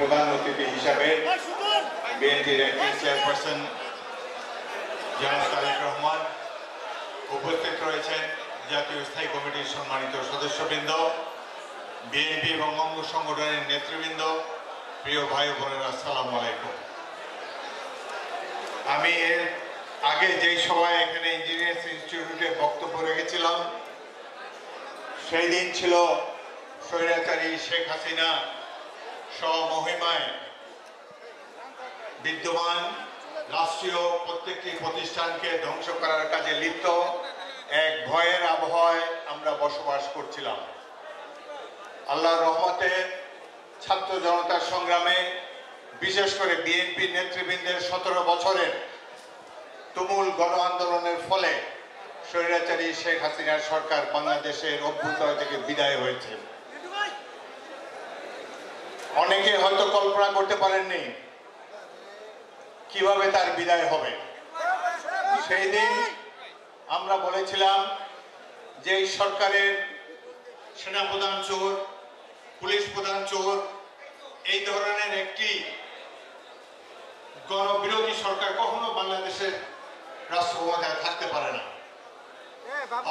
প্রধান অতিথি হিসাবে বিএনপির অ্যাক্টিং চেয়ারপারসন জনাব তারেক রহমান, উপস্থিত রয়েছেন জাতীয় স্থায়ী কমিটির সম্মানিত সদস্যবৃন্দ, বিএনপি এবং অঙ্গ সংগঠনের নেতৃবৃন্দ, প্রিয় ভাই বোনেরা, আসসালামু আলাইকুম। আমি এর আগে যেই সভায় এখানে ইঞ্জিনিয়ার্স ইনস্টিটিউটে বক্তব্য রেখেছিলাম, সেই দিন ছিল স্বৈরাচারী শেখ হাসিনা স্বমহিমায় বিদ্যমান রাষ্ট্রীয় প্রত্যেকটি প্রতিষ্ঠানকে ধ্বংস করার কাজে লিপ্ত এক ভয়ের আবহাওয়ায় আমরা বসবাস করছিলাম। আল্লাহর রহমতে ছাত্র জনতার সংগ্রামে, বিশেষ করে বিএনপি নেতৃবৃন্দের 17 বছরের তুমুল গণ আন্দোলনের ফলে স্বৈরাচারী শেখ হাসিনার সরকার বাংলাদেশের অভ্যুদয় থেকে বিদায় হয়েছে। অনেকে হয়তো কল্পনা করতে পারেননি কিভাবে তার বিদায় হবে। সেই দিন আমরা বলেছিলাম যে এই সরকারের সেনাপ্রধান চোর, পুলিশ প্রধান চোর, এই ধরনের একটি গণবিরোধী সরকার কখনো বাংলাদেশের রাষ্ট্রক্ষমতায় থাকতে পারে না।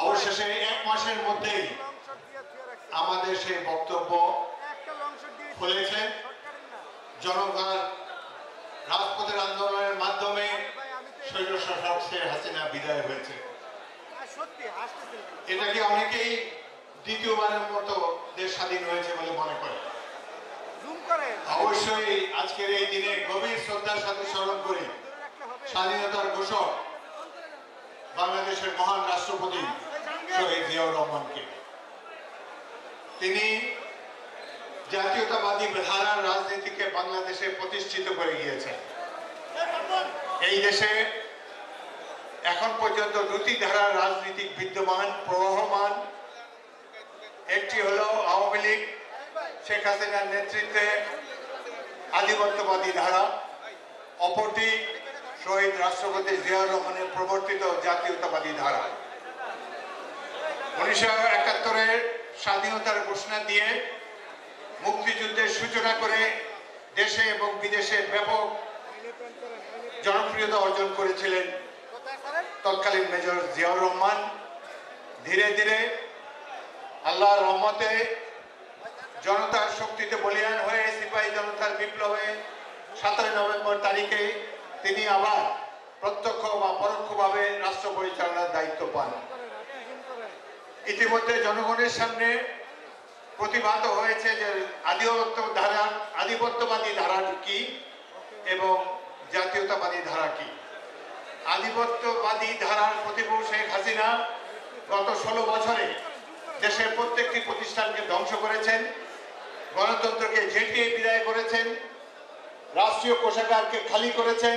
অবশেষে 1 মাসের মধ্যেই আমাদের সেই বক্তব্য খুলেছে। জনগণ রাজপথের আন্দোলনের মাধ্যমে স্বৈরশাসক শেখ হাসিনা বিদায় হয়েছে। এটাকে অনেকেই দ্বিতীয়বারের মতো দেশ স্বাধীন হয়েছে বলে মনে করে। অবশ্যই আজকের এই দিনে গভীর শ্রদ্ধার সাথে স্মরণ করি স্বাধীনতার ঘোষক বাংলাদেশের মহান রাষ্ট্রপতি শহীদ জিয়াউর রহমানকে। তিনি জাতীয়তাবাদী ধারার রাজনীতিকে বাংলাদেশে প্রতিষ্ঠিত করে গিয়েছেন। এই দেশে এখন পর্যন্ত 2টি ধারার রাজনীতিক বিদ্যমান, প্রবহমান। একটি হলো আওয়ামী লীগ শেখ হাসিনার নেতৃত্বে আধিপত্যবাদী ধারা, অপরটি শহীদ রাষ্ট্রপতি জিয়াউর রহমানের প্রবর্তিত জাতীয়তাবাদী ধারা। 1971-এর স্বাধীনতার ঘোষণা দিয়ে মুক্তিযুদ্ধের সূচনা করে দেশে এবং বিদেশে ব্যাপক জনপ্রিয়তা অর্জন করেছিলেন তৎকালীন মেজর জিয়াউর রহমান। ধীরে ধীরে আল্লাহর রহমতে জনতার শক্তিতে বলিয়ান হয়ে সিপাহী জনতার বিপ্লবে 17 নভেম্বর তারিখে তিনি আবার প্রত্যক্ষ বা পরোক্ষভাবে রাষ্ট্র পরিচালনার দায়িত্ব পান। ইতিমধ্যে জনগণের সামনে প্রতিভাত হয়েছে যে আধিপত্যবাদী ধারা কি এবং জাতীয়তাবাদী ধারা কি। আধিপত্যবাদী ধারার প্রতিভূ শেখ হাসিনা গত 16 বছরে দেশের প্রত্যেকটি প্রতিষ্ঠানকে ধ্বংস করেছেন, গণতন্ত্রকে ঝেঁটিয়ে বিদায় করেছেন, রাষ্ট্রীয় কোষাগারকে খালি করেছেন,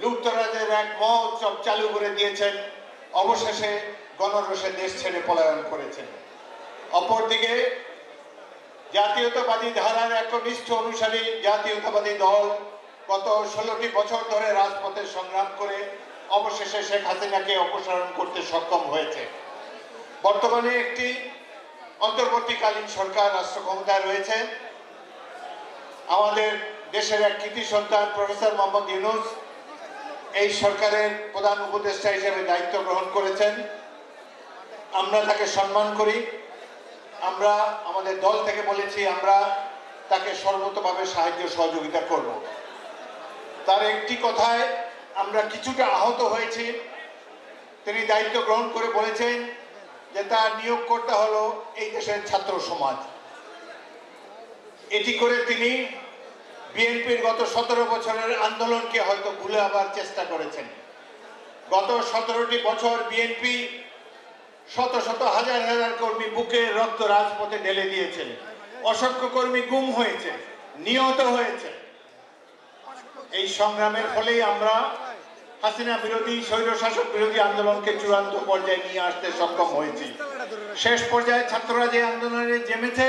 লুটতরাজের এক মহোৎসব চালু করে দিয়েছেন, অবশেষে গণরোষে দেশ ছেড়ে পলায়ন করেছেন। অপরদিকে জাতীয়তাবাদী ধারার একনিষ্ঠ অনুসারী জাতীয়তাবাদী দল গত 16টি বছর ধরে রাজপথে সংগ্রাম করে অবশেষে শেখ হাসিনাকে অপসারণ করতে সক্ষম হয়েছে। বর্তমানে একটি অন্তর্বর্তীকালীন সরকার রাষ্ট্র ক্ষমতায় রয়েছে। আমাদের দেশের এক কৃতি সন্তান প্রফেসর মোহাম্মদ ইউনূস এই সরকারের প্রধান উপদেষ্টা হিসেবে দায়িত্ব গ্রহণ করেছেন। আমরা তাকে সম্মান করি। আমরা আমাদের দল থেকে বলেছি আমরা তাকে সর্বতভাবে সাহায্য সহযোগিতা করব। তার একটি কথায় আমরা কিছুটা আহত হয়েছি। তিনি দায়িত্ব গ্রহণ করে বলেছেন যে তার নিয়োগকর্তা হলো এই দেশের ছাত্র সমাজ। এটি করে তিনি বিএনপির গত 17 বছরের আন্দোলনকে হয়তো ভুলে আবার চেষ্টা করেছেন। গত 17টি বছর বিএনপি শত শত হাজার হাজার কর্মী বুকে রক্ত রাজপথে ঢেলে দিয়েছেন। অসংখ্য কর্মী গুম হয়েছে, নিহত হয়েছে। এই সংগ্রামের ফলেই আমরা হাসিনা বিরোধী, স্বৈরশাসক বিরোধী আন্দোলনকে চূড়ান্ত পর্যায়ে নিয়ে আসতে সক্ষম হয়েছি। শেষ পর্যায়ে ছাত্ররা যে আন্দোলনে জেমেছে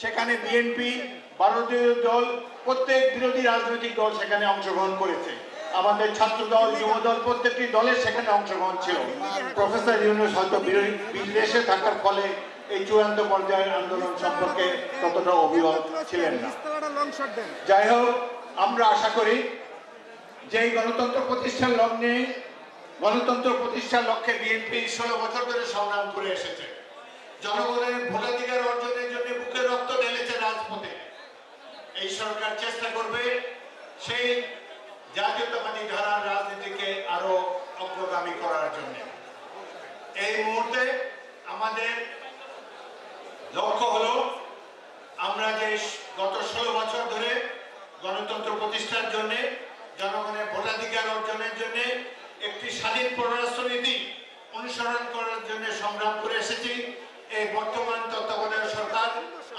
সেখানে বিএনপি, ভারতীয় দল, প্রত্যেক বিরোধী রাজনৈতিক দল সেখানে অংশগ্রহণ করেছে। আমাদের ছাত্র দল, যুব দল, প্রত্যেকটি দলের সেখানে অংশগ্রহণ ছিল। প্রফেসর ইউনূস হয়তো বিদেশে থাকার ফলে এই চূড়ান্ত পর্যায়ের আন্দোলন সম্পর্কে ততটা অভিজ্ঞ ছিলেন না। যাই হোক, আমরা আশা করি যে গণতন্ত্র প্রতিষ্ঠার লক্ষ্যে বিএনপি 16 বছর ধরে সংগ্রাম করে এসেছে। জনগণের ভোটাধিকার অর্জনের জন্য বুকে রক্ত ঢেলেছে রাজপথে। এই সরকার চেষ্টা করবে সেই জাতীয়তাবাদী ধারার রাজনীতিকে আরো অগ্রগামী করার জন্য। এই মুহূর্তে আমাদের লক্ষ্য হলো আমরা যে গত 16 বছর ধরে গণতন্ত্র প্রতিষ্ঠার জন্য, জনগণের ভোটাধিকার অর্জনের জন্য একটি স্বাধীন পররাষ্ট্রনীতি অনুসরণ করার জন্য সংগ্রাম করে এসেছি। এই বর্তমান তত্ত্বাবধায়ক সরকার,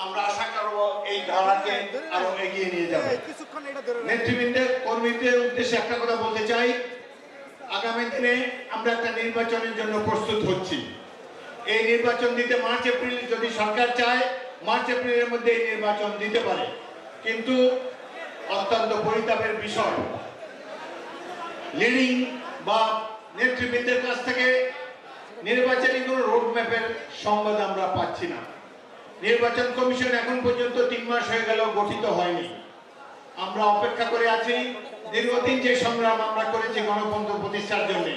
আমরা আশা করব এই ধারাকে আরো এগিয়ে নিয়ে যাবে। নেতৃবৃন্দের কর্মীদের উদ্দেশ্যে একটা কথা বলতে চাই, আগামী দিনে আমরা একটা নির্বাচনের জন্য প্রস্তুত হচ্ছি। এই নির্বাচন দিতে মার্চ এপ্রিল, যদি সরকার চায় মার্চ এপ্রিলের মধ্যে এই নির্বাচন দিতে পারে, কিন্তু অত্যন্ত পরিতাপের বিষয়, লিডিং বা নেতৃবৃন্দের কাছ থেকে নির্বাচনী কোনো রোডম্যাপের সংবাদ আমরা পাচ্ছি না। নির্বাচন কমিশন এখন পর্যন্ত 3 মাস হয়ে গেল গঠিত হয়নি। আমরা অপেক্ষা করে আছি দীর্ঘদিন যে সংগ্রাম আমরা করেছি গণতন্ত্র প্রতিষ্ঠার জন্য,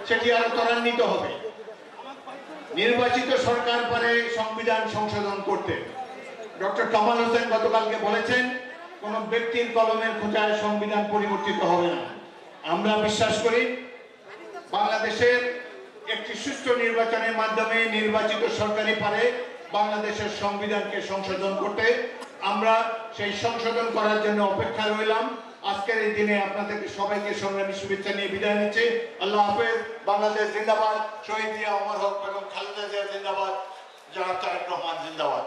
সেটি আরো ত্বরান্বিত হবে। নির্বাচিত সরকার পারে সংবিধান সংশোধন করতে। ডক্টর কামাল হোসেন গতকালকে বলেছেন, কোন ব্যক্তির কলমের খোঁচায় সংবিধান পরিবর্তিত হবে না। আমরা বিশ্বাস করি বাংলাদেশের একটি সুষ্ঠু নির্বাচনের মাধ্যমে নির্বাচিত সরকারই পারে বাংলাদেশের সংবিধানকে সংশোধন করতে। আমরা সেই সংশোধন করার জন্য অপেক্ষা রইলাম। আজকের এই দিনে আপনাদেরকে সবাইকে সংগ্রামী শুভেচ্ছা নিয়ে বিদায় নিচ্ছি। আল্লাহ হাফেজ। বাংলাদেশ জিন্দাবাদ। শহীদ জিয়া, ওমর হক বেগম খালেদা জিয়া জিন্দাবাদ। জনাব তারেক রহমান জিন্দাবাদ।